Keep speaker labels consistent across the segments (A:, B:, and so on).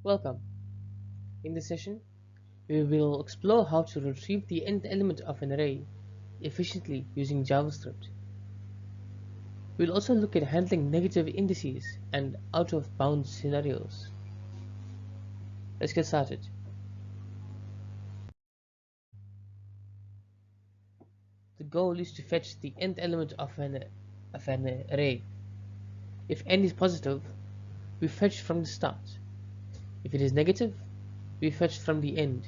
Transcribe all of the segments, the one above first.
A: Welcome. In this session, we will explore how to retrieve the nth element of an array efficiently using JavaScript. We'll also look at handling negative indices and out-of-bounds scenarios. Let's get started. The goal is to fetch the nth element of an array. If n is positive, we fetch from the start. If it is negative, we fetch from the end.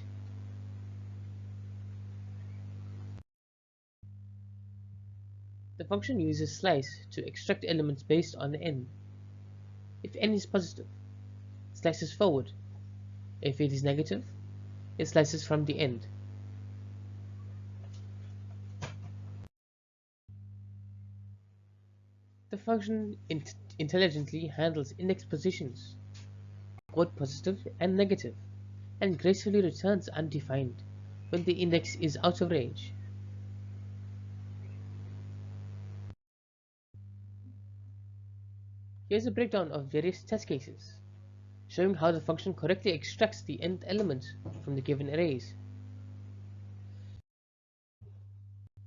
A: The function uses slice to extract elements based on n. If n is positive, it slices forward. If it is negative, it slices from the end. The function intelligently handles index positions, both positive and negative, and gracefully returns undefined when the index is out of range. Here's a breakdown of various test cases, showing how the function correctly extracts the nth element from the given arrays.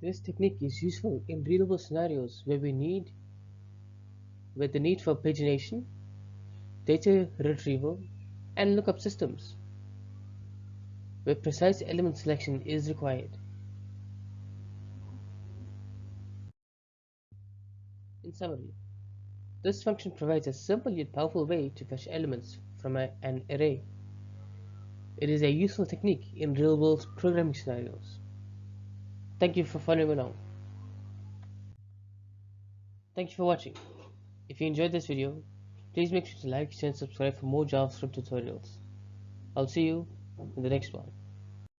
A: This technique is useful in readable scenarios where the need for pagination, data retrieval, and lookup systems, where precise element selection is required. In summary, this function provides a simple yet powerful way to fetch elements from an array. It is a useful technique in real-world programming scenarios. Thank you for following along. Thank you for watching. If you enjoyed this video, please make sure to like, share, and subscribe for more JavaScript tutorials. I'll see you in the next one.